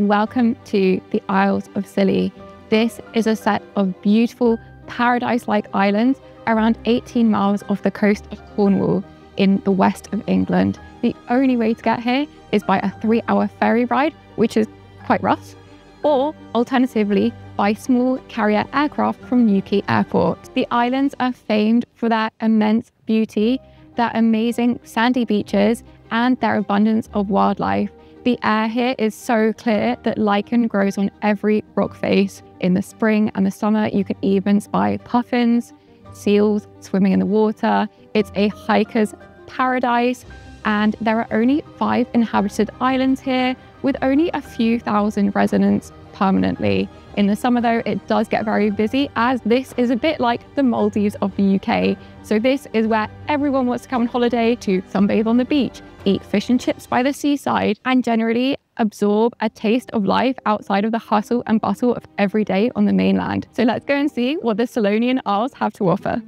welcome to the Isles of Scilly. This is a set of beautiful paradise-like islands around 18 miles off the coast of Cornwall in the west of England. The only way to get here is by a 3-hour ferry ride, which is quite rough, or alternatively by small carrier aircraft from Newquay Airport. The islands are famed for their immense beauty, their amazing sandy beaches, and their abundance of wildlife. The air here is so clear that lichen grows on every rock face. In the spring and the summer, you can even spy puffins, seals swimming in the water. It's a hiker's paradise, and there are only 5 inhabited islands here, with only a few thousand residents permanently. In the summer though, it does get very busy, as this is a bit like the Maldives of the UK. So this is where everyone wants to come on holiday to sunbathe on the beach, eat fish and chips by the seaside, and generally absorb a taste of life outside of the hustle and bustle of every day on the mainland. So let's go and see what the Scilly Isles have to offer.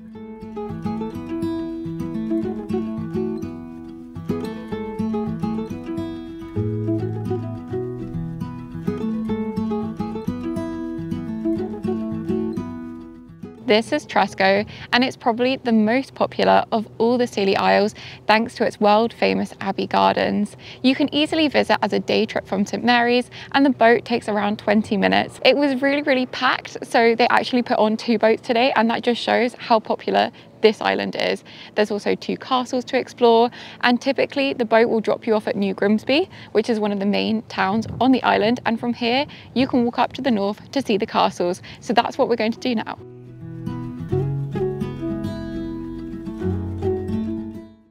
This is Tresco, and it's probably the most popular of all the Scilly Isles thanks to its world famous Abbey Gardens. You can easily visit as a day trip from St Mary's, and the boat takes around 20 minutes. It was really packed, so they actually put on 2 boats today, and that just shows how popular this island is. There's also 2 castles to explore, and typically the boat will drop you off at New Grimsby, which is one of the main towns on the island, and from here you can walk up to the north to see the castles. So that's what we're going to do now.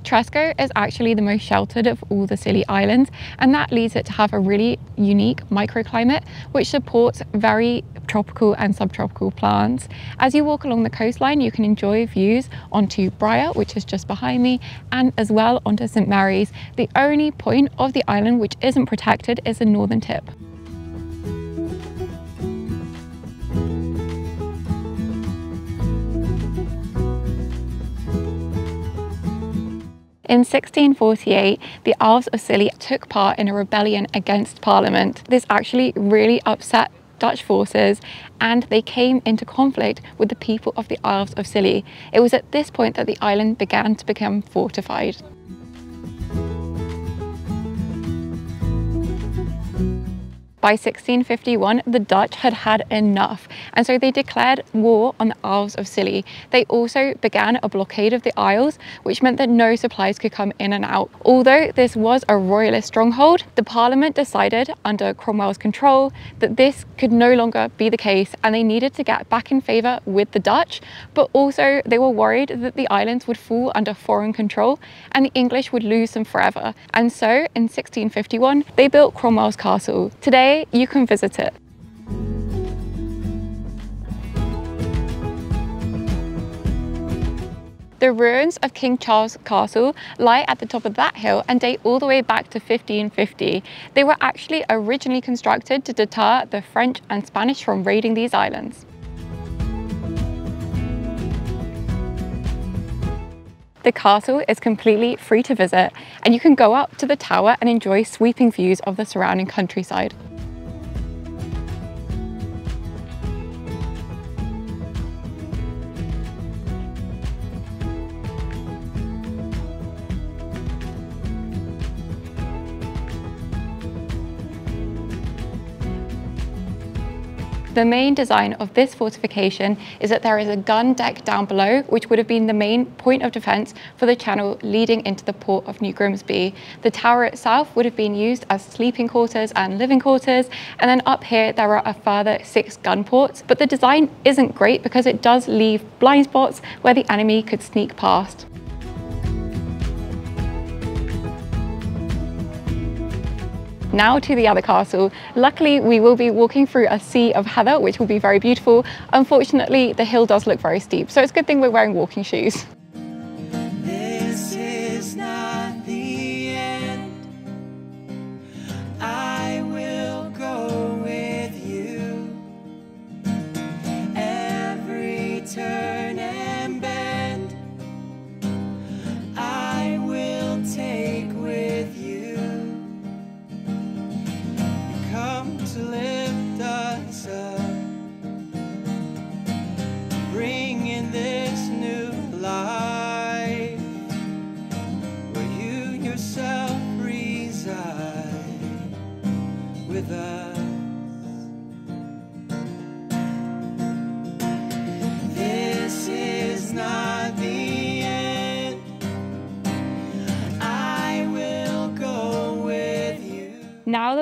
Tresco is actually the most sheltered of all the Scilly Islands, and that leads it to have a really unique microclimate which supports very tropical and subtropical plants. As you walk along the coastline, you can enjoy views onto Bryher, which is just behind me, and as well onto St Mary's. The only point of the island which isn't protected is the northern tip. In 1648, the Isles of Scilly took part in a rebellion against Parliament. This actually really upset Dutch forces, and they came into conflict with the people of the Isles of Scilly. It was at this point that the island began to become fortified. By 1651, the Dutch had had enough, and so they declared war on the Isles of Scilly. They also began a blockade of the Isles, which meant that no supplies could come in and out. Although this was a royalist stronghold, the Parliament decided, under Cromwell's control, that this could no longer be the case, and they needed to get back in favour with the Dutch, but also they were worried that the islands would fall under foreign control and the English would lose them forever. And so in 1651, they built Cromwell's castle. Today, you can visit it. The ruins of King Charles Castle lie at the top of that hill and date all the way back to 1550. They were actually originally constructed to deter the French and Spanish from raiding these islands. The castle is completely free to visit, and you can go up to the tower and enjoy sweeping views of the surrounding countryside. The main design of this fortification is that there is a gun deck down below, which would have been the main point of defence for the channel leading into the port of New Grimsby. The tower itself would have been used as sleeping quarters and living quarters, and then up here there are a further 6 gun ports, but the design isn't great because it does leave blind spots where the enemy could sneak past. Now to the other castle. Luckily, we will be walking through a sea of heather, which will be very beautiful. Unfortunately, the hill does look very steep, so it's a good thing we're wearing walking shoes. This is not the end. I will go with you. Every turn and bend, I will take with you. Come to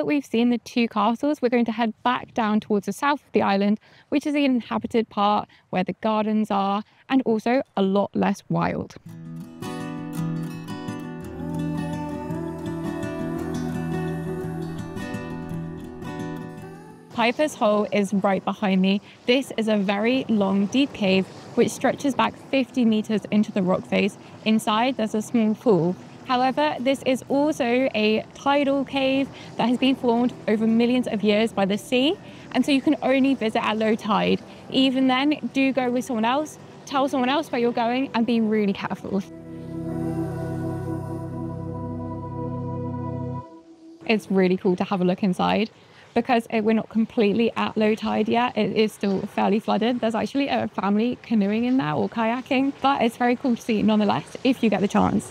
that we've seen the two castles, we're going to head back down towards the south of the island, which is the inhabited part where the gardens are and also a lot less wild. Piper's Hole is right behind me. This is a very long, deep cave which stretches back 50 meters into the rock face. Inside, there's a small pool. However, this is also a tidal cave that has been formed over millions of years by the sea, and so you can only visit at low tide. Even then, do go with someone else, tell someone else where you're going, and be really careful. It's really cool to have a look inside. Because we're not completely at low tide yet, it is still fairly flooded. There's actually a family canoeing in there or kayaking, but it's very cool to see nonetheless if you get the chance.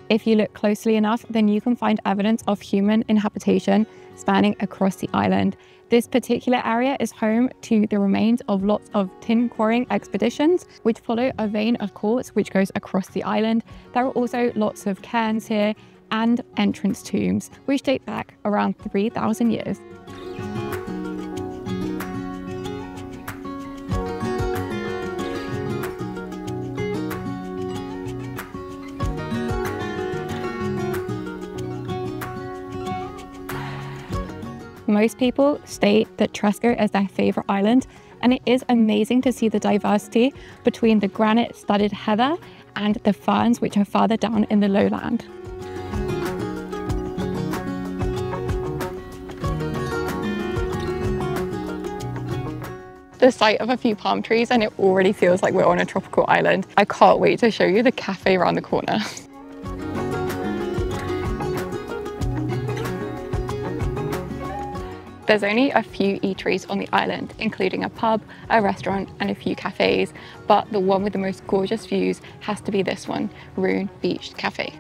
If you look closely enough, then you can find evidence of human inhabitation spanning across the island. This particular area is home to the remains of lots of tin quarrying expeditions, which follow a vein of quartz which goes across the island. There are also lots of cairns here and entrance tombs, which date back around 3,000 years. Most people state that Tresco is their favourite island, and it is amazing to see the diversity between the granite-studded heather and the ferns which are farther down in the lowland. The sight of a few palm trees and it already feels like we're on a tropical island. I can't wait to show you the cafe around the corner. There's only a few eateries on the island, including a pub, a restaurant, and a few cafes, but the one with the most gorgeous views has to be this one, Rune Beach Cafe.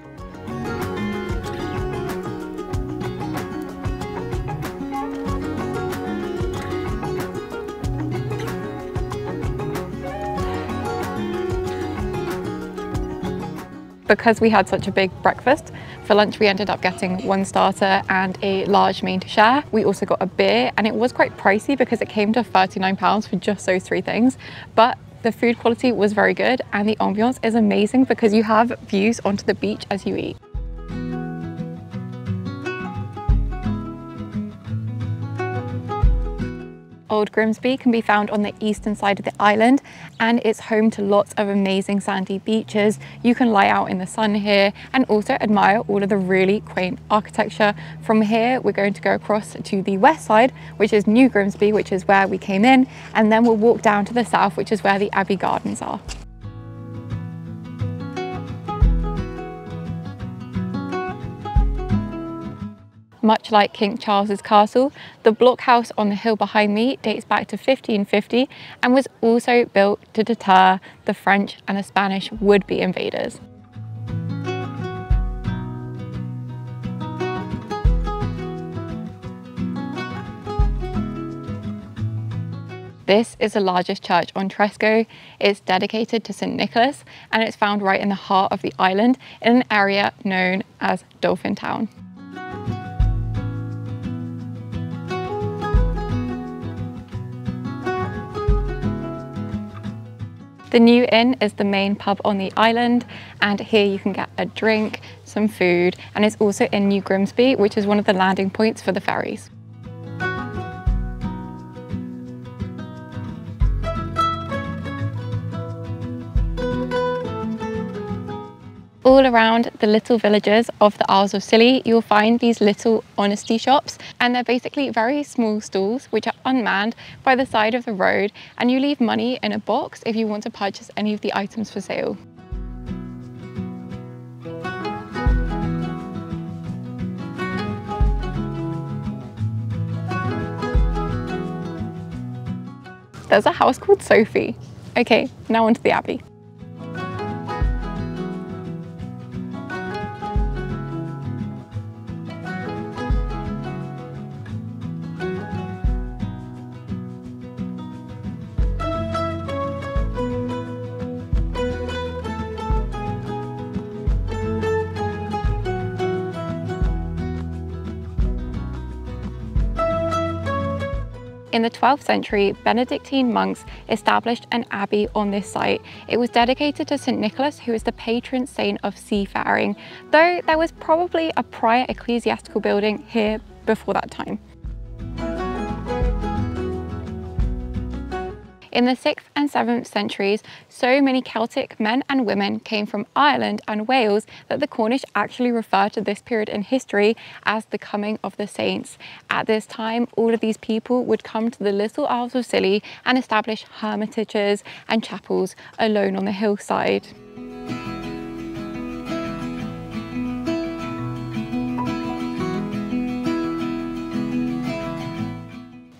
Because we had such a big breakfast, for lunch we ended up getting one starter and a large main to share. We also got a beer, and it was quite pricey because it came to £39 for just those three things. But the food quality was very good and the ambiance is amazing because you have views onto the beach as you eat. Old Grimsby can be found on the eastern side of the island, and it's home to lots of amazing sandy beaches. You can lie out in the sun here and also admire all of the really quaint architecture. From here, we're going to go across to the west side, which is New Grimsby, which is where we came in, and then we'll walk down to the south, which is where the Abbey Gardens are. Much like King Charles's castle, the blockhouse on the hill behind me dates back to 1550 and was also built to deter the French and the Spanish would-be invaders. This is the largest church on Tresco. It's dedicated to St. Nicholas, and it's found right in the heart of the island in an area known as Dolphin Town. The New Inn is the main pub on the island, and here you can get a drink, some food, and it's also in New Grimsby, which is one of the landing points for the ferries. All around the little villages of the Isles of Scilly, you'll find these little honesty shops, and they're basically very small stalls which are unmanned by the side of the road, and you leave money in a box if you want to purchase any of the items for sale. There's a house called Sophie. Okay, now onto the Abbey. In the 12th century, Benedictine monks established an abbey on this site. It was dedicated to St. Nicholas, who is the patron saint of seafaring, though there was probably a prior ecclesiastical building here before that time. In the 6th and 7th centuries, so many Celtic men and women came from Ireland and Wales that the Cornish actually refer to this period in history as the coming of the saints. At this time, all of these people would come to the little Isles of Scilly and establish hermitages and chapels alone on the hillside.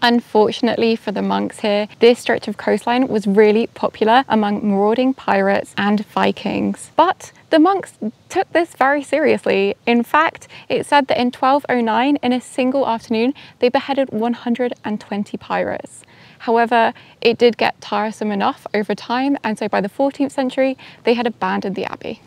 Unfortunately for the monks here, this stretch of coastline was really popular among marauding pirates and Vikings. But the monks took this very seriously. In fact, it's said that in 1209, in a single afternoon, they beheaded 120 pirates. However, it did get tiresome enough over time, and so by the 14th century, they had abandoned the abbey.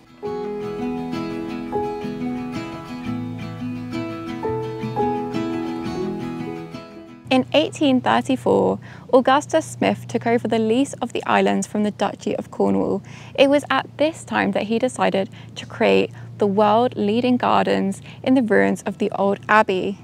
In 1834, Augustus Smith took over the lease of the islands from the Duchy of Cornwall. It was at this time that he decided to create the world-leading gardens in the ruins of the old abbey.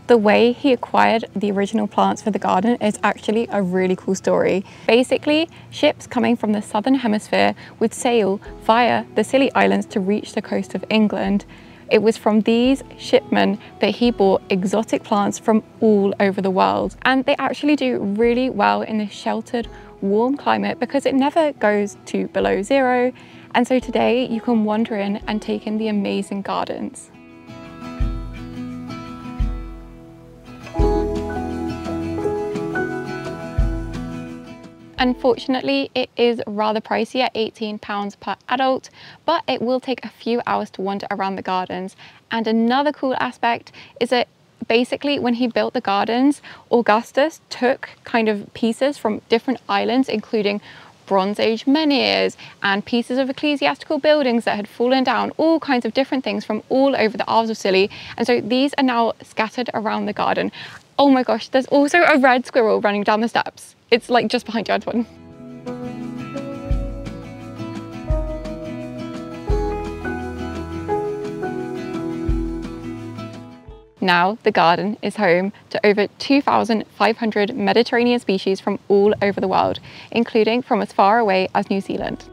The way he acquired the original plants for the garden is actually a really cool story. Basically, ships coming from the southern hemisphere would sail via the Scilly Islands to reach the coast of England. It was from these shipmen that he bought exotic plants from all over the world. And they actually do really well in this sheltered, warm climate because it never goes to below zero. And so today you can wander in and take in the amazing gardens. Unfortunately, it is rather pricey at £18 per adult, but it will take a few hours to wander around the gardens. And another cool aspect is that basically when he built the gardens, Augustus took kind of pieces from different islands, including Bronze Age menhirs and pieces of ecclesiastical buildings that had fallen down, all kinds of different things from all over the Isles of Scilly. And so these are now scattered around the garden. Oh my gosh, there's also a red squirrel running down the steps. It's like just behind you, Antoine. Now the garden is home to over 2,500 Mediterranean species from all over the world, including from as far away as New Zealand.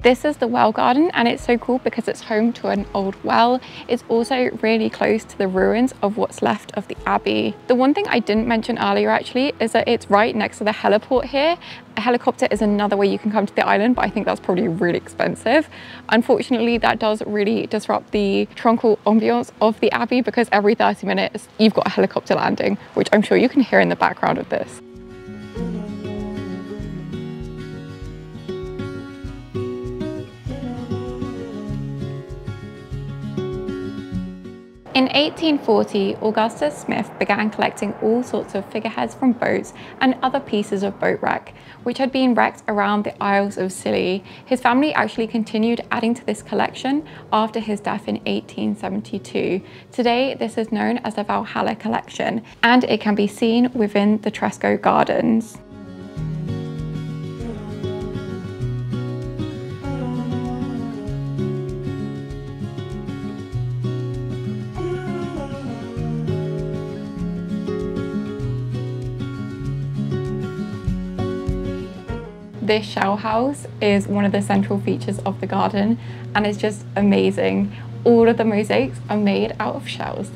This is the well garden, and it's so cool because it's home to an old well. It's also really close to the ruins of what's left of the abbey. The one thing I didn't mention earlier actually is that it's right next to the heliport here. A helicopter is another way you can come to the island, but I think that's probably really expensive. Unfortunately, that does really disrupt the tranquil ambiance of the abbey because every 30 minutes you've got a helicopter landing, which I'm sure you can hear in the background of this. In 1840, Augustus Smith began collecting all sorts of figureheads from boats and other pieces of boat wreck, which had been wrecked around the Isles of Scilly. His family actually continued adding to this collection after his death in 1872. Today, this is known as the Valhalla collection, and it can be seen within the Tresco gardens. This shell house is one of the central features of the garden, and it's just amazing. All of the mosaics are made out of shells.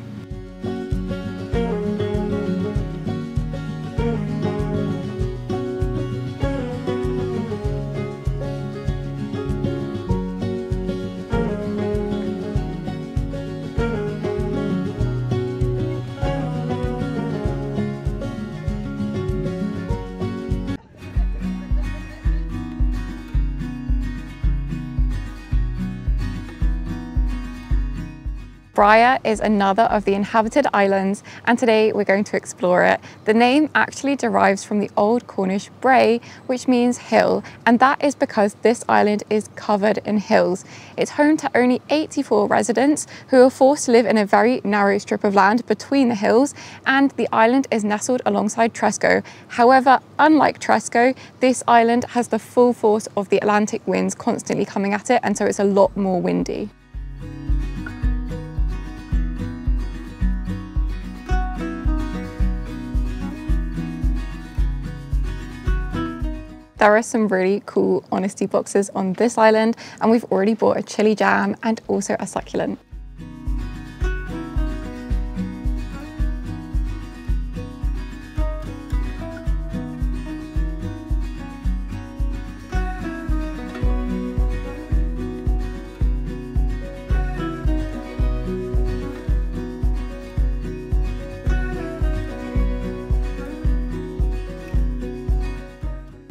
Bryher is another of the inhabited islands, and today we're going to explore it. The name actually derives from the Old Cornish bray, which means hill, and that is because this island is covered in hills. It's home to only 84 residents who are forced to live in a very narrow strip of land between the hills, and the island is nestled alongside Tresco. However, unlike Tresco, this island has the full force of the Atlantic winds constantly coming at it, and so it's a lot more windy. There are some really cool honesty boxes on this island, and we've already bought a chili jam and also a succulent.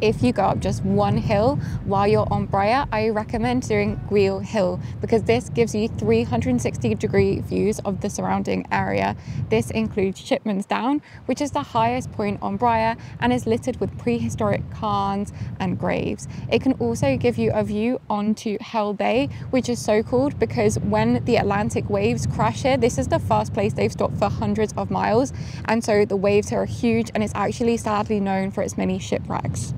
If you go up just one hill while you're on Bryher, I recommend doing Gugh Hill because this gives you 360-degree views of the surrounding area. This includes Shipman's Down, which is the highest point on Bryher and is littered with prehistoric cairns and graves. It can also give you a view onto Hell Bay, which is so called because when the Atlantic waves crash here, this is the first place they've stopped for hundreds of miles, and so the waves here are huge, and it's actually sadly known for its many shipwrecks.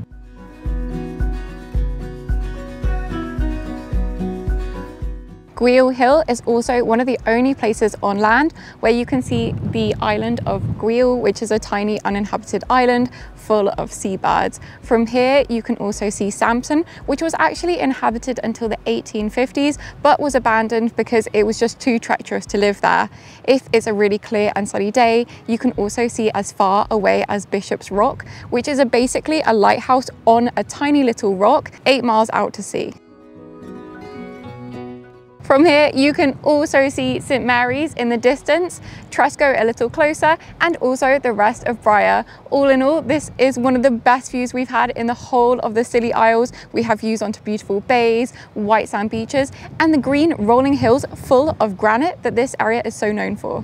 Gugh Hill is also one of the only places on land where you can see the island of Gugh, which is a tiny uninhabited island full of seabirds. From here you can also see Samson, which was actually inhabited until the 1850s but was abandoned because it was just too treacherous to live there. If it's a really clear and sunny day, you can also see as far away as Bishop's Rock, which is basically a lighthouse on a tiny little rock 8 miles out to sea. From here, you can also see St Mary's in the distance, Tresco a little closer, and also the rest of Bryher. All in all, this is one of the best views we've had in the whole of the Scilly Isles. We have views onto beautiful bays, white sand beaches, and the green rolling hills full of granite that this area is so known for.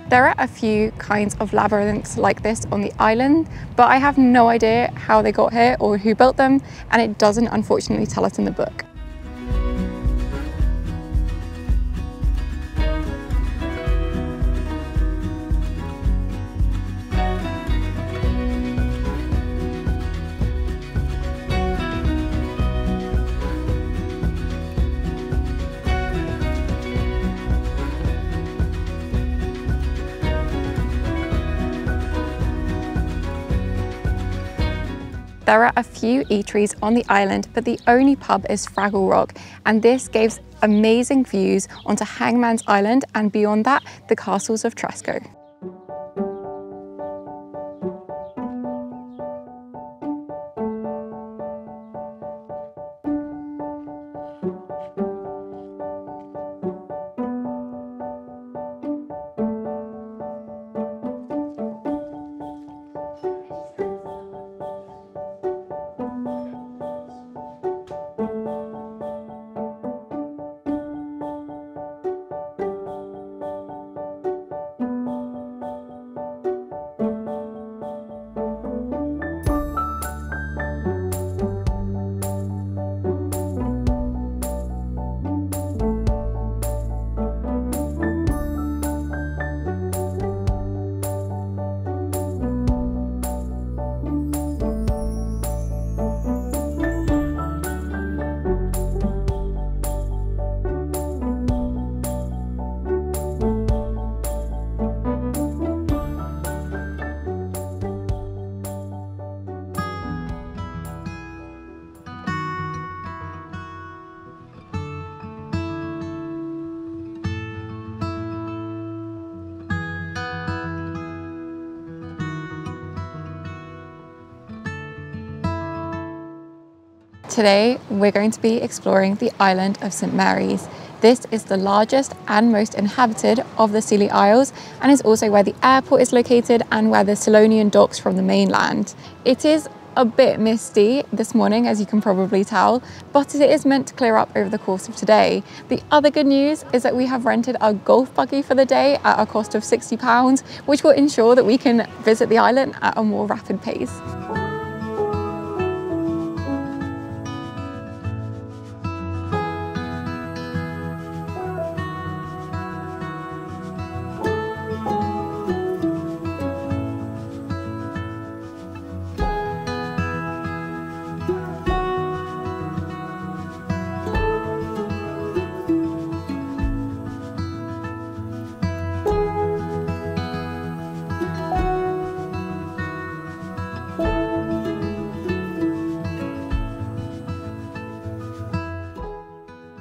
There are a few kinds of labyrinths like this on the island, but I have no idea how they got here or who built them, and it doesn't unfortunately tell us in the book. There are a few eateries on the island, but the only pub is Fraggle Rock, and this gives amazing views onto Hangman's Island and beyond that, the castles of Tresco. Today, we're going to be exploring the island of St Mary's. This is the largest and most inhabited of the Scilly Isles and is also where the airport is located and where the Scillonian docks from the mainland. It is a bit misty this morning, as you can probably tell, but it is meant to clear up over the course of today. The other good news is that we have rented a golf buggy for the day at a cost of £60, which will ensure that we can visit the island at a more rapid pace.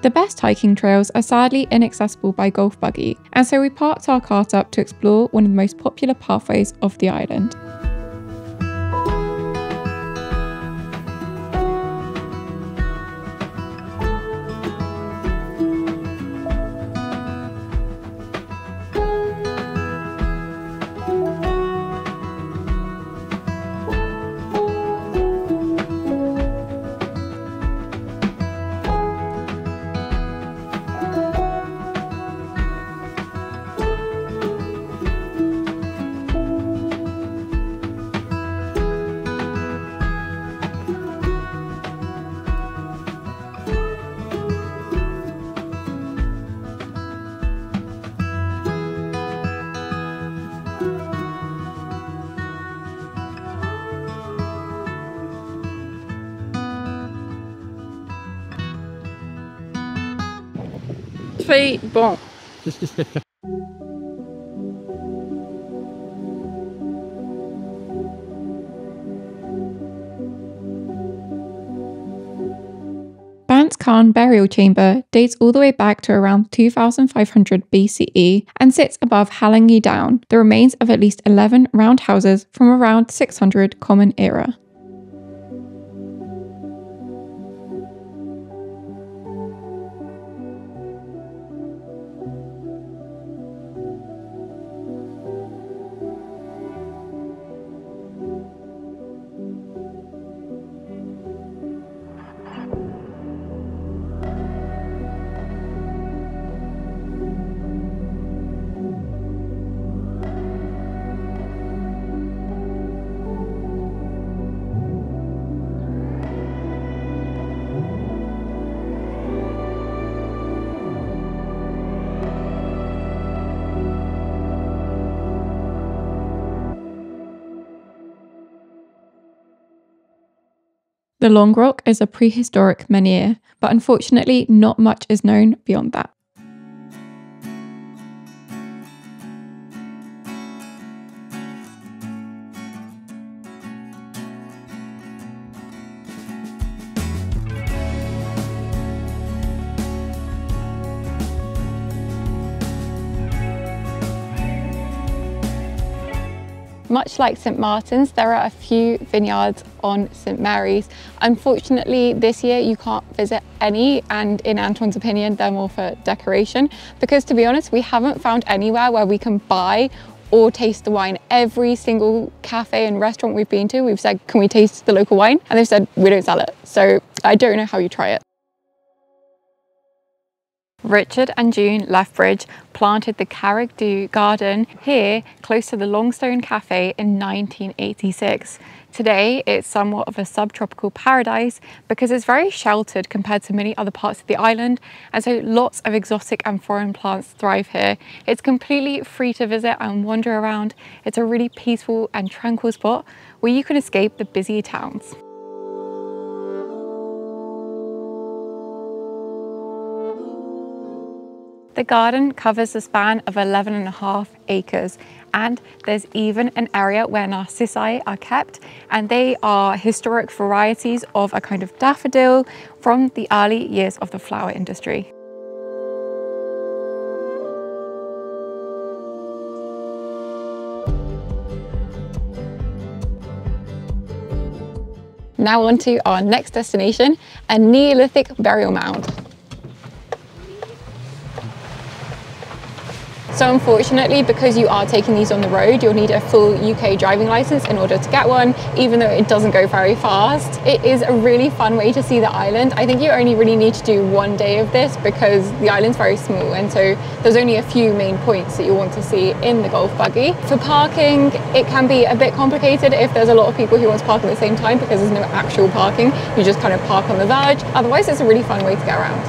The best hiking trails are sadly inaccessible by golf buggy, and so we parked our cart up to explore one of the most popular pathways of the island. C'est bon. Bant Khan burial chamber dates all the way back to around 2500 BCE and sits above Halangi Down, the remains of at least 11 round houses from around 600 Common Era. The Long Rock is a prehistoric menhir, but unfortunately not much is known beyond that. Much like St Martin's, there are a few vineyards on St Mary's. Unfortunately, this year you can't visit any, and in Antoine's opinion, they're more for decoration, because to be honest, we haven't found anywhere where we can buy or taste the wine. Every single cafe and restaurant we've been to, we've said, can we taste the local wine? And they've said, we don't sell it. So I don't know how you try it. Richard and June Lethbridge planted the Carrick-Dew garden here close to the Longstone Cafe in 1986. Today it's somewhat of a subtropical paradise because it's very sheltered compared to many other parts of the island, and so lots of exotic and foreign plants thrive here. It's completely free to visit and wander around. It's a really peaceful and tranquil spot where you can escape the busy towns. The garden covers a span of 11.5 acres, and there's even an area where narcissi are kept, and they are historic varieties of a kind of daffodil from the early years of the flower industry. Now on to our next destination, a Neolithic burial mound. So unfortunately, because you are taking these on the road, you'll need a full UK driving license in order to get one, even though it doesn't go very fast. It is a really fun way to see the island. I think you only really need to do one day of this because the island's very small, and so there's only a few main points that you want to see in the golf buggy. For parking, it can be a bit complicated if there's a lot of people who want to park at the same time because there's no actual parking. You just kind of park on the verge. Otherwise, it's a really fun way to get around.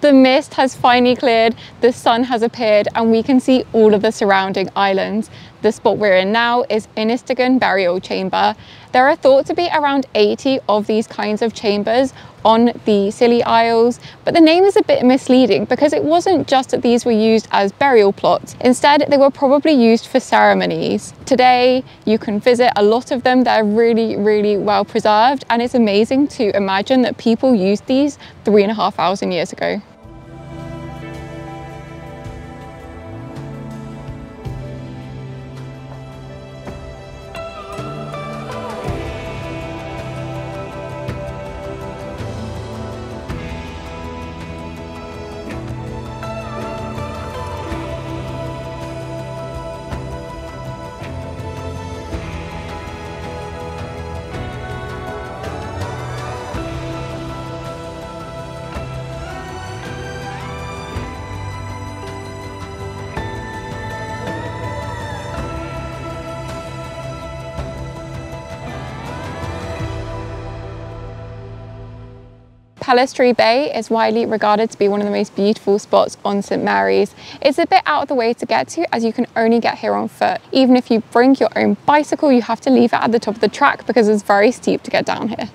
The mist has finally cleared, the sun has appeared, and we can see all of the surrounding islands. The spot we're in now is Innistigan Burial Chamber. There are thought to be around 80 of these kinds of chambers on the Scilly Isles, but the name is a bit misleading because it wasn't just that these were used as burial plots. Instead, they were probably used for ceremonies. Today, you can visit a lot of them. They're really, really well preserved, and it's amazing to imagine that people used these 3,500 years ago. Palistry Bay is widely regarded to be one of the most beautiful spots on St Mary's. It's a bit out of the way to get to as you can only get here on foot. Even if you bring your own bicycle, you have to leave it at the top of the track because it's very steep to get down here.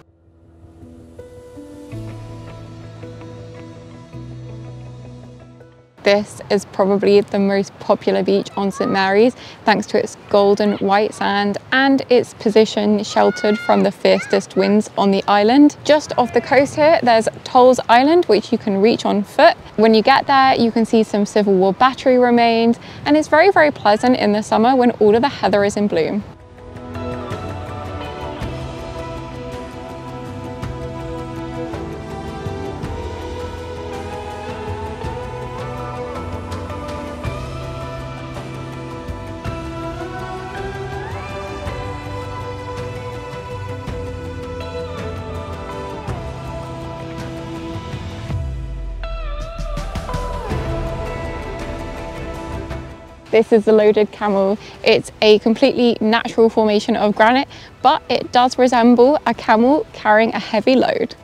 This is probably the most popular beach on St Mary's thanks to its golden white sand and its position sheltered from the fiercest winds on the island. Just off the coast here, there's Tolls Island, which you can reach on foot. When you get there, you can see some Civil War battery remains, and it's very, very pleasant in the summer when all of the heather is in bloom. This is the loaded camel. It's a completely natural formation of granite, but it does resemble a camel carrying a heavy load.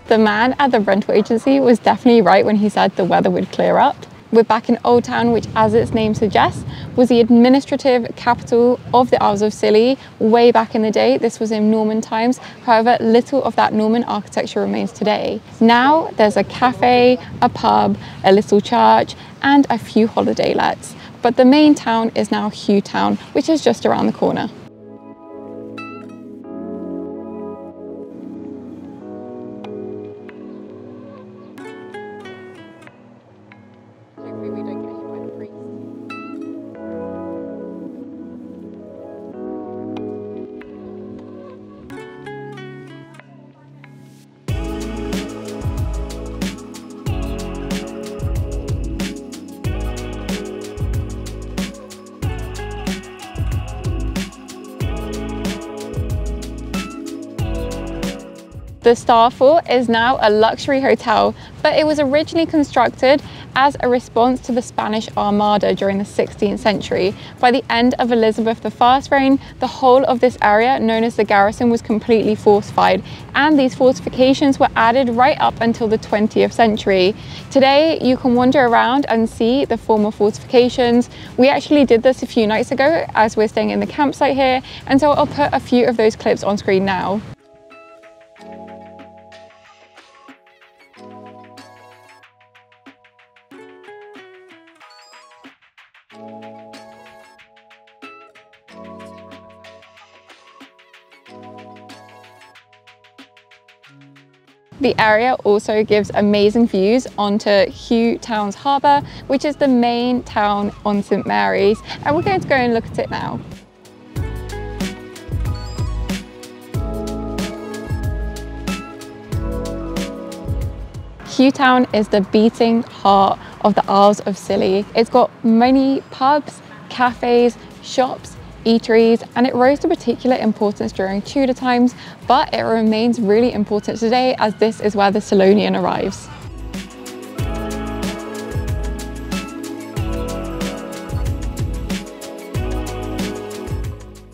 The man at the rental agency was definitely right when he said the weather would clear up. We're back in Old Town, which, as its name suggests, was the administrative capital of the Isles of Scilly way back in the day. This was in Norman times. However, little of that Norman architecture remains today. Now there's a cafe, a pub, a little church, and a few holiday lets. But the main town is now Hugh Town, which is just around the corner. The Starfall is now a luxury hotel, but it was originally constructed as a response to the Spanish Armada during the 16th century. By the end of Elizabeth I's reign, the whole of this area, known as the garrison, was completely fortified, and these fortifications were added right up until the 20th century. Today, you can wander around and see the former fortifications. We actually did this a few nights ago as we're staying in the campsite here, and so I'll put a few of those clips on screen now. The area also gives amazing views onto Hugh Town's harbour, which is the main town on St Mary's, and we're going to go and look at it now. Hugh Town is the beating heart of the Isles of Scilly. It's got many pubs, cafes, shops, eateries, and it rose to particular importance during Tudor times, but it remains really important today as this is where the Scillonian arrives.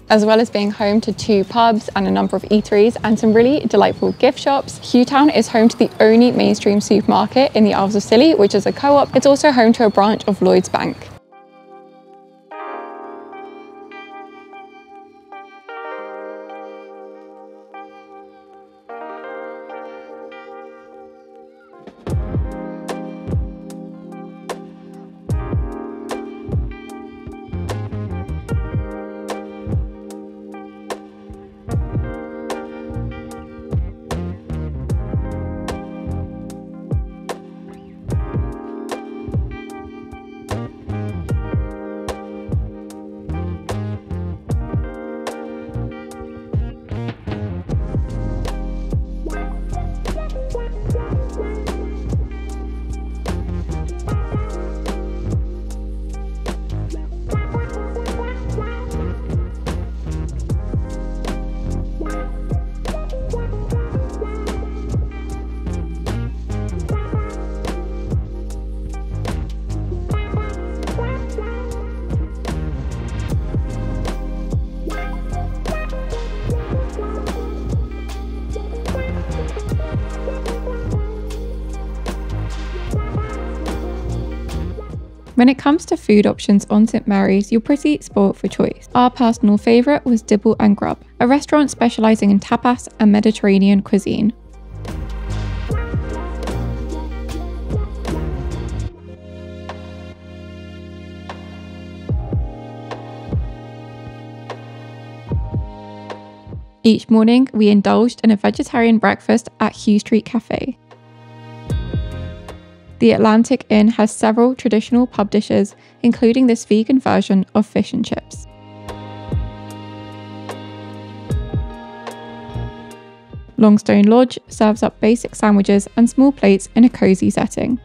As well as being home to 2 pubs and a number of eateries and some really delightful gift shops, Hugh Town is home to the only mainstream supermarket in the Isles of Scilly, which is a co-op. It's also home to a branch of Lloyds Bank. When it comes to food options on St Mary's, you're pretty spoilt for choice. Our personal favourite was Dibble and Grub, a restaurant specialising in tapas and Mediterranean cuisine. Each morning, we indulged in a vegetarian breakfast at Hugh Street Cafe. The Atlantic Inn has several traditional pub dishes, including this vegan version of fish and chips. Longstone Lodge serves up basic sandwiches and small plates in a cosy setting.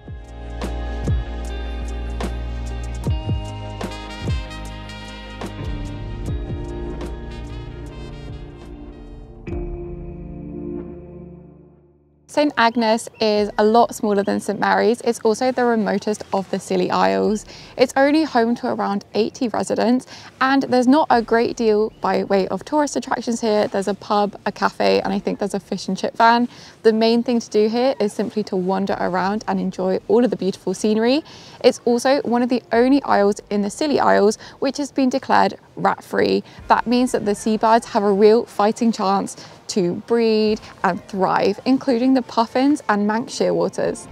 St Agnes is a lot smaller than St Mary's. It's also the remotest of the Scilly Isles. It's only home to around 80 residents, and there's not a great deal by way of tourist attractions here. There's a pub, a cafe, and I think there's a fish and chip van. The main thing to do here is simply to wander around and enjoy all of the beautiful scenery. It's also one of the only isles in the Scilly Isles which has been declared rat-free. That means that the seabirds have a real fighting chance to breed and thrive, including the puffins and Manx shearwaters.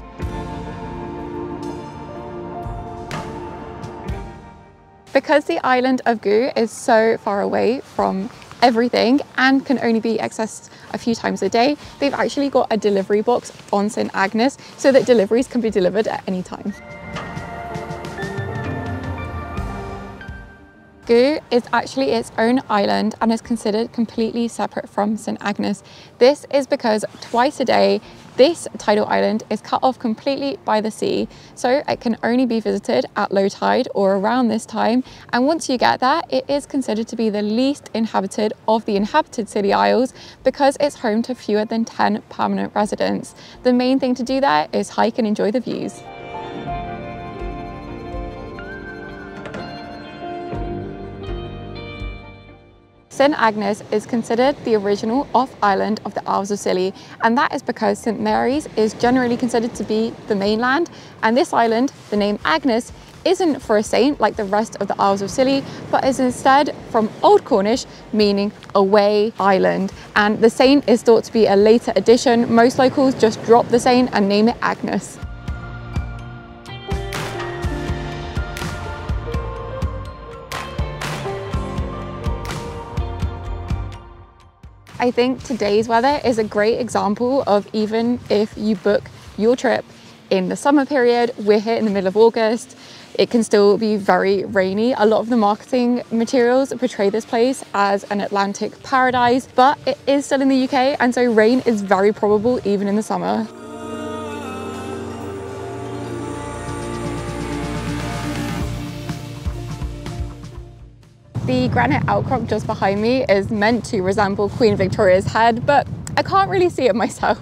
Because the island of Gugh is so far away from everything and can only be accessed a few times a day, they've actually got a delivery box on St Agnes so that deliveries can be delivered at any time. Gugh is actually its own island and is considered completely separate from St Agnes. This is because twice a day this tidal island is cut off completely by the sea, so it can only be visited at low tide or around this time, and once you get there it is considered to be the least inhabited of the inhabited Scilly Isles because it's home to fewer than 10 permanent residents. The main thing to do there is hike and enjoy the views. St Agnes is considered the original off-island of the Isles of Scilly, and that is because St Mary's is generally considered to be the mainland, and this island, the name Agnes, isn't for a saint like the rest of the Isles of Scilly, but is instead from Old Cornish, meaning away island, and the saint is thought to be a later addition. Most locals just drop the saint and name it Agnes. I think today's weather is a great example of, even if you book your trip in the summer period, we're here in the middle of August, it can still be very rainy. A lot of the marketing materials portray this place as an Atlantic paradise, but it is still in the UK, and so rain is very probable even in the summer. The granite outcrop just behind me is meant to resemble Queen Victoria's head, but I can't really see it myself.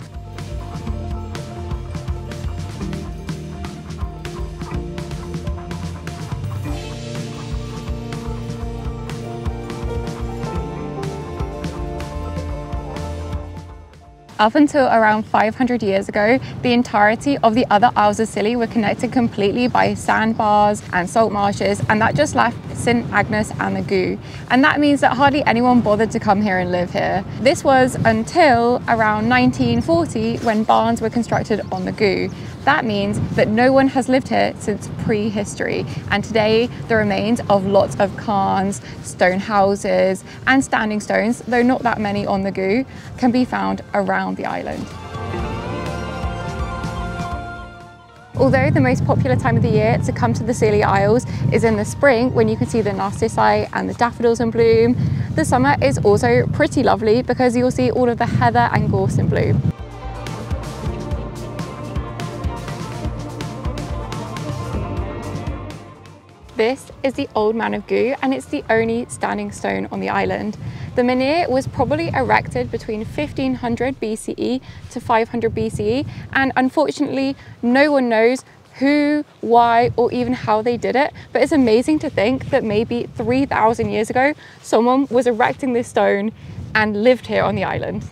Up until around 500 years ago, the entirety of the other Isles of Scilly were connected completely by sandbars and salt marshes, and that just left St Agnes and the Gugh. And that means that hardly anyone bothered to come here and live here. This was until around 1940 when barns were constructed on the Gugh. That means that no one has lived here since prehistory, and today the remains of lots of cairns, stone houses and standing stones, though not that many on the Gugh, can be found around the island. Although the most popular time of the year to come to the Scilly Isles is in the spring, when you can see the narcissi and the daffodils in bloom, the summer is also pretty lovely because you'll see all of the heather and gorse in bloom. This is the Old Man of Gugh, and it's the only standing stone on the island. The menhir was probably erected between 1500 BCE to 500 BCE, and unfortunately no one knows who, why, or even how they did it, but it's amazing to think that maybe 3,000 years ago someone was erecting this stone and lived here on the island.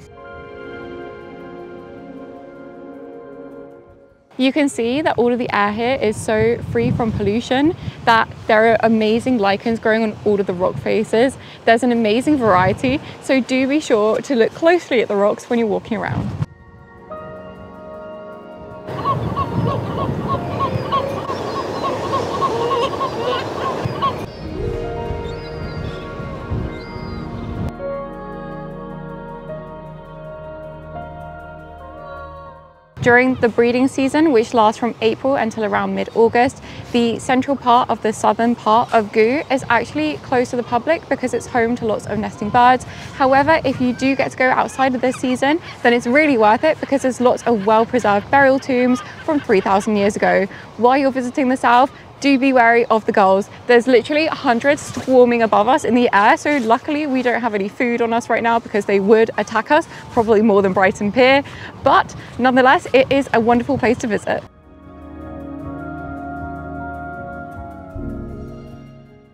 You can see that all of the air here is so free from pollution that there are amazing lichens growing on all of the rock faces. There's an amazing variety, so do be sure to look closely at the rocks when you're walking around. During the breeding season, which lasts from April until around mid-August, the central part of the southern part of Gugh is actually closed to the public because it's home to lots of nesting birds. However, if you do get to go outside of this season, then it's really worth it because there's lots of well-preserved burial tombs from 3,000 years ago. While you're visiting the south, do be wary of the gulls. There's literally hundreds swarming above us in the air, so luckily we don't have any food on us right now because they would attack us, probably more than Brighton Pier, but nonetheless it is a wonderful place to visit.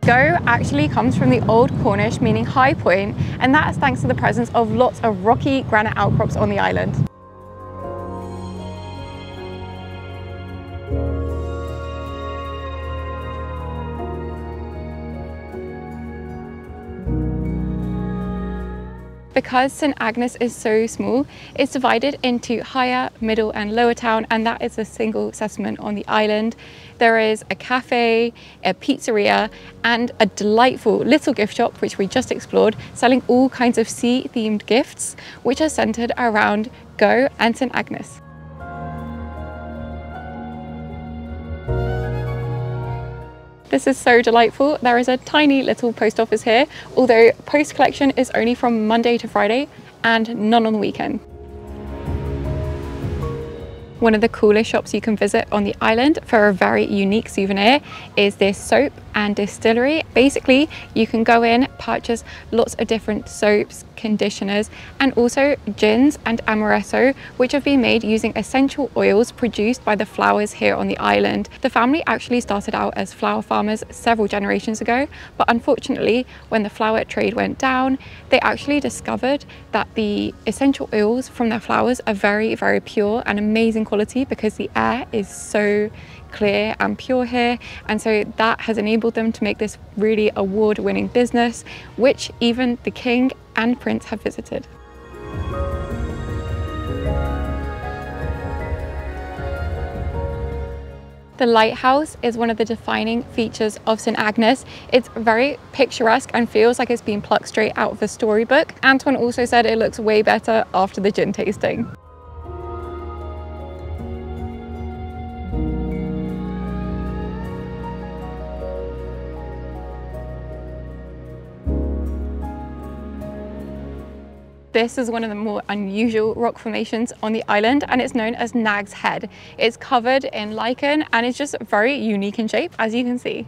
Go actually comes from the Old Cornish meaning high point, and that's thanks to the presence of lots of rocky granite outcrops on the island. Because St Agnes is so small, it's divided into higher, middle and lower town, and that is a single settlement on the island. There is a cafe, a pizzeria and a delightful little gift shop which we just explored, selling all kinds of sea themed gifts which are centered around Gugh and St Agnes. This is so delightful. There is a tiny little post office here, although post collection is only from Monday to Friday and none on the weekend. One of the coolest shops you can visit on the island for a very unique souvenir is this soap and distillery. Basically, you can go in, purchase lots of different soaps, conditioners, and also gins and amaretto, which have been made using essential oils produced by the flowers here on the island. The family actually started out as flower farmers several generations ago, but unfortunately, when the flower trade went down, they actually discovered that the essential oils from their flowers are very, very pure and amazing quality because the air is so clear and pure here, and so that has enabled them to make this really award-winning business, which even the king and prince have visited. The lighthouse is one of the defining features of St Agnes. It's very picturesque and feels like it's been plucked straight out of a storybook. Antoine also said it looks way better after the gin tasting. This is one of the more unusual rock formations on the island, and it's known as Nag's Head. It's covered in lichen and it's just very unique in shape, as you can see.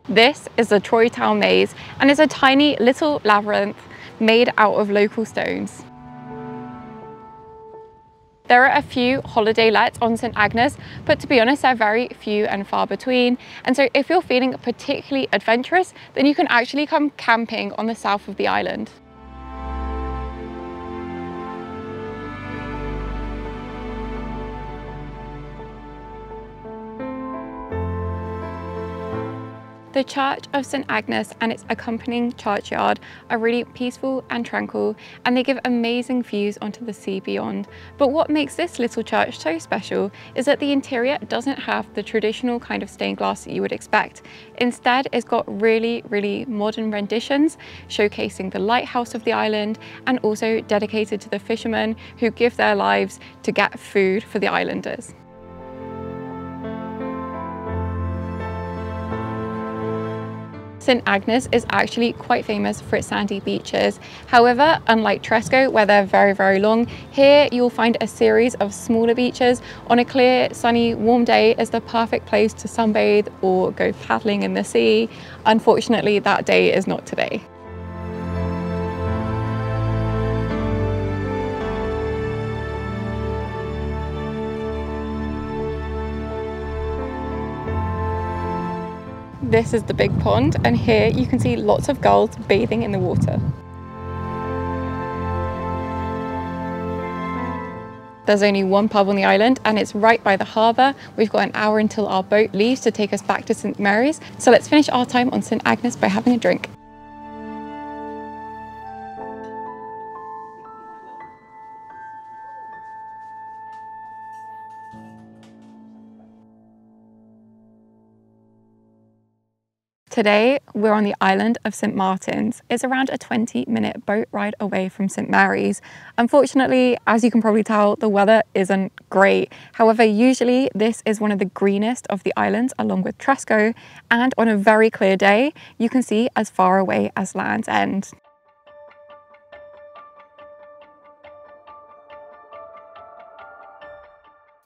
This is the Troy Town Maze, and it's a tiny little labyrinth made out of local stones. There are a few holiday lets on St Agnes, but to be honest, they're very few and far between. And so if you're feeling particularly adventurous, then you can actually come camping on the south of the island. The Church of St Agnes and its accompanying churchyard are really peaceful and tranquil, and they give amazing views onto the sea beyond. But what makes this little church so special is that the interior doesn't have the traditional kind of stained glass that you would expect. Instead, it's got really, really modern renditions showcasing the lighthouse of the island, and also dedicated to the fishermen who give their lives to get food for the islanders. St Agnes is actually quite famous for its sandy beaches. However, unlike Tresco, where they're very, very long, here you'll find a series of smaller beaches. On a clear, sunny, warm day is the perfect place to sunbathe or go paddling in the sea. Unfortunately, that day is not today. This is the big pond, and here you can see lots of gulls bathing in the water. There's only one pub on the island, and it's right by the harbour. We've got an hour until our boat leaves to take us back to St Mary's. So let's finish our time on St Agnes by having a drink. Today, we're on the island of St Martin's. It's around a 20-minute boat ride away from St Mary's. Unfortunately, as you can probably tell, the weather isn't great. However, usually this is one of the greenest of the islands, along with Tresco, and on a very clear day, you can see as far away as Land's End.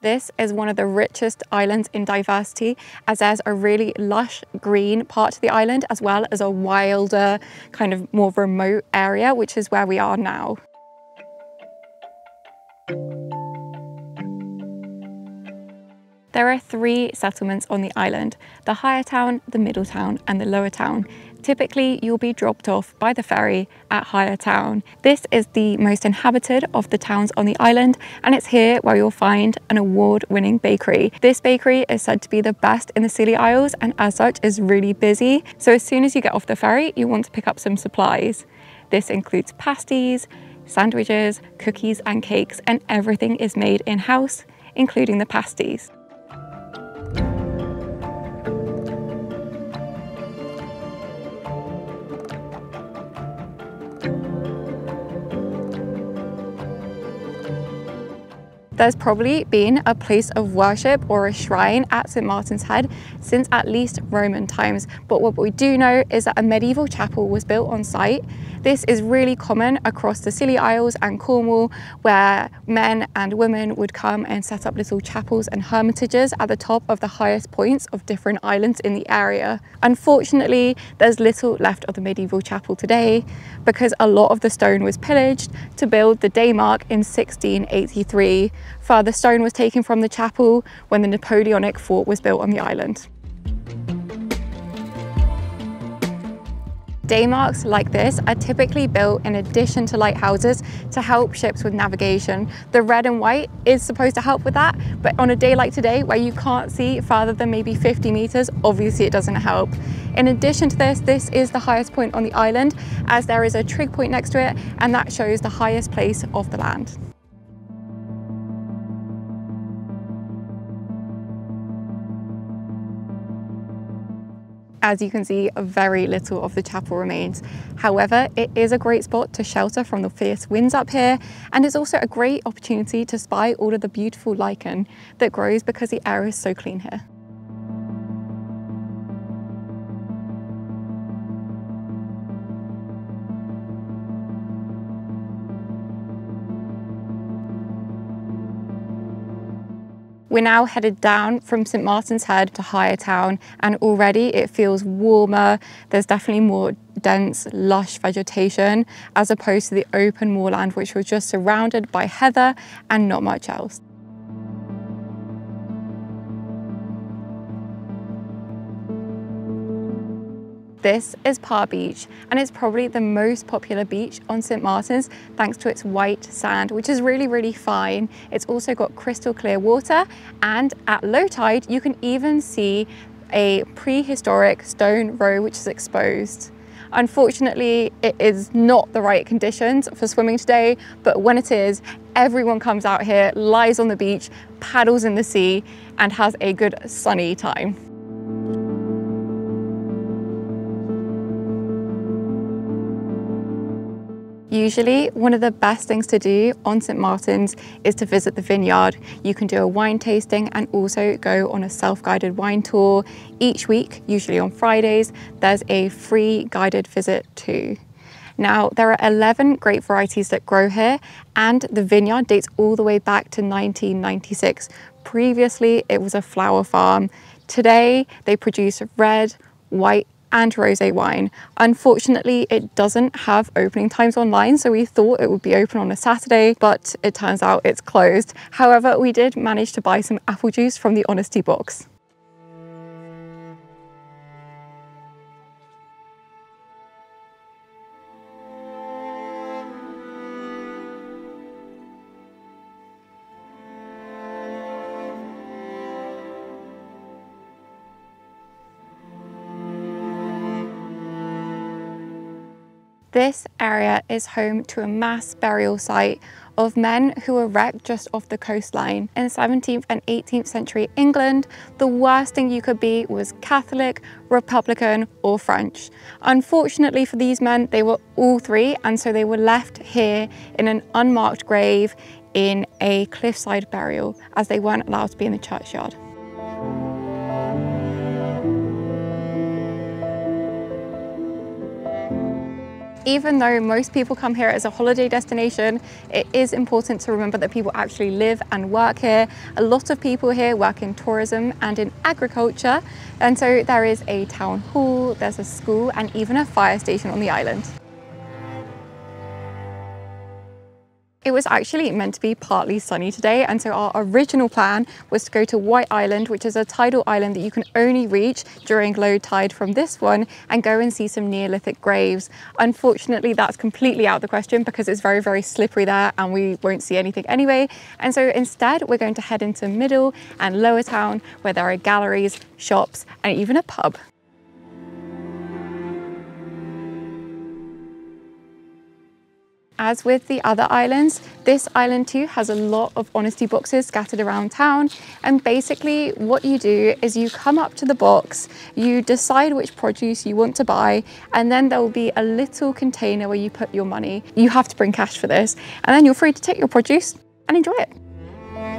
This is one of the richest islands in diversity, as there's a really lush green part to the island, as well as a wilder, kind of more remote area, which is where we are now. There are 3 settlements on the island: the higher town, the middle town, and the lower town. Typically, you'll be dropped off by the ferry at Higher Town. This is the most inhabited of the towns on the island, and it's here where you'll find an award-winning bakery. This bakery is said to be the best in the Scilly Isles, and as such is really busy. So as soon as you get off the ferry, you want to pick up some supplies. This includes pasties, sandwiches, cookies and cakes, and everything is made in-house, including the pasties. There's probably been a place of worship or a shrine at St Martin's Head since at least Roman times, but what we do know is that a medieval chapel was built on site. This is really common across the Scilly Isles and Cornwall, where men and women would come and set up little chapels and hermitages at the top of the highest points of different islands in the area. Unfortunately, there's little left of the medieval chapel today because a lot of the stone was pillaged to build the Daymark in 1683. Further stone was taken from the chapel when the Napoleonic fort was built on the island. Daymarks like this are typically built in addition to lighthouses to help ships with navigation. The red and white is supposed to help with that, but on a day like today where you can't see farther than maybe 50 meters, obviously it doesn't help. In addition to this, this is the highest point on the island, as there is a trig point next to it, and that shows the highest place of the land. As you can see, very little of the chapel remains. However, it is a great spot to shelter from the fierce winds up here, and it's also a great opportunity to spy all of the beautiful lichen that grows because the air is so clean here. We're now headed down from St Martin's Head to Higher Town, and already it feels warmer. There's definitely more dense, lush vegetation as opposed to the open moorland, which was just surrounded by heather and not much else. This is Par Beach, and it's probably the most popular beach on St Martin's thanks to its white sand, which is really fine. It's also got crystal clear water, and at low tide you can even see a prehistoric stone row which is exposed. Unfortunately, it is not the right conditions for swimming today, but when it is, everyone comes out here, lies on the beach, paddles in the sea, and has a good sunny time. Usually, one of the best things to do on St Martin's is to visit the vineyard. You can do a wine tasting and also go on a self-guided wine tour. Each week, usually on Fridays, there's a free guided visit too. Now, there are 11 grape varieties that grow here, and the vineyard dates all the way back to 1996. Previously, it was a flower farm. Today, they produce red, white, and rosé wine. Unfortunately, it doesn't have opening times online, so we thought it would be open on a Saturday, but it turns out it's closed. However, we did manage to buy some apple juice from the Honesty box. This area is home to a mass burial site of men who were wrecked just off the coastline. In 17th and 18th century England, the worst thing you could be was Catholic, Republican, or French. Unfortunately for these men, they were all three, and so they were left here in an unmarked grave in a cliffside burial, as they weren't allowed to be in the churchyard. Even though most people come here as a holiday destination, it is important to remember that people actually live and work here. A lot of people here work in tourism and in agriculture, and so there is a town hall, there's a school, and even a fire station on the island. It was actually meant to be partly sunny today, and so our original plan was to go to White Island, which is a tidal island that you can only reach during low tide from this one, and go and see some Neolithic graves. Unfortunately, that's completely out of the question because it's very slippery there and we won't see anything anyway. And so instead, we're going to head into Middle and Lower Town, where there are galleries, shops, and even a pub. As with the other islands, this island too has a lot of Honesty boxes scattered around town, and basically what you do is you come up to the box, you decide which produce you want to buy, and then there will be a little container where you put your money. You have to bring cash for this, and then you're free to take your produce and enjoy it.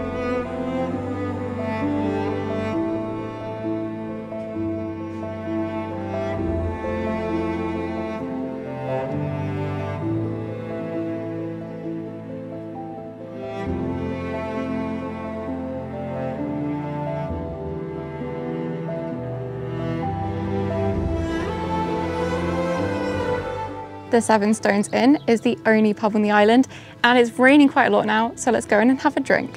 The Seven Stones Inn is the only pub on the island, and it's raining quite a lot now, so let's go in and have a drink.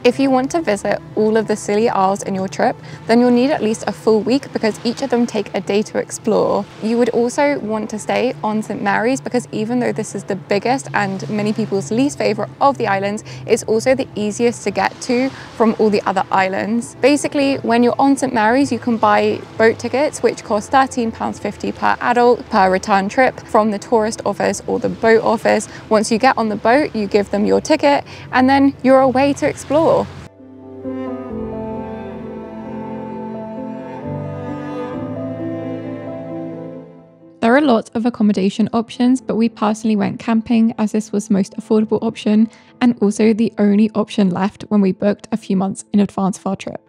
If you want to visit all of the Scilly Isles in your trip, then you'll need at least a full week because each of them take a day to explore. You would also want to stay on St Mary's because even though this is the biggest and many people's least favourite of the islands, it's also the easiest to get to from all the other islands. Basically, when you're on St Mary's, you can buy boat tickets which cost £13.50 per adult per return trip from the tourist office or the boat office. Once you get on the boat, you give them your ticket and then you're away to explore. There are lots of accommodation options, but we personally went camping as this was the most affordable option and also the only option left when we booked a few months in advance of our trip.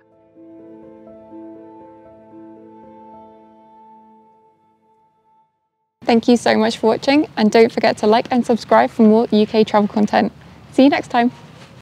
Thank you so much for watching, and don't forget to like and subscribe for more UK travel content. See you next time.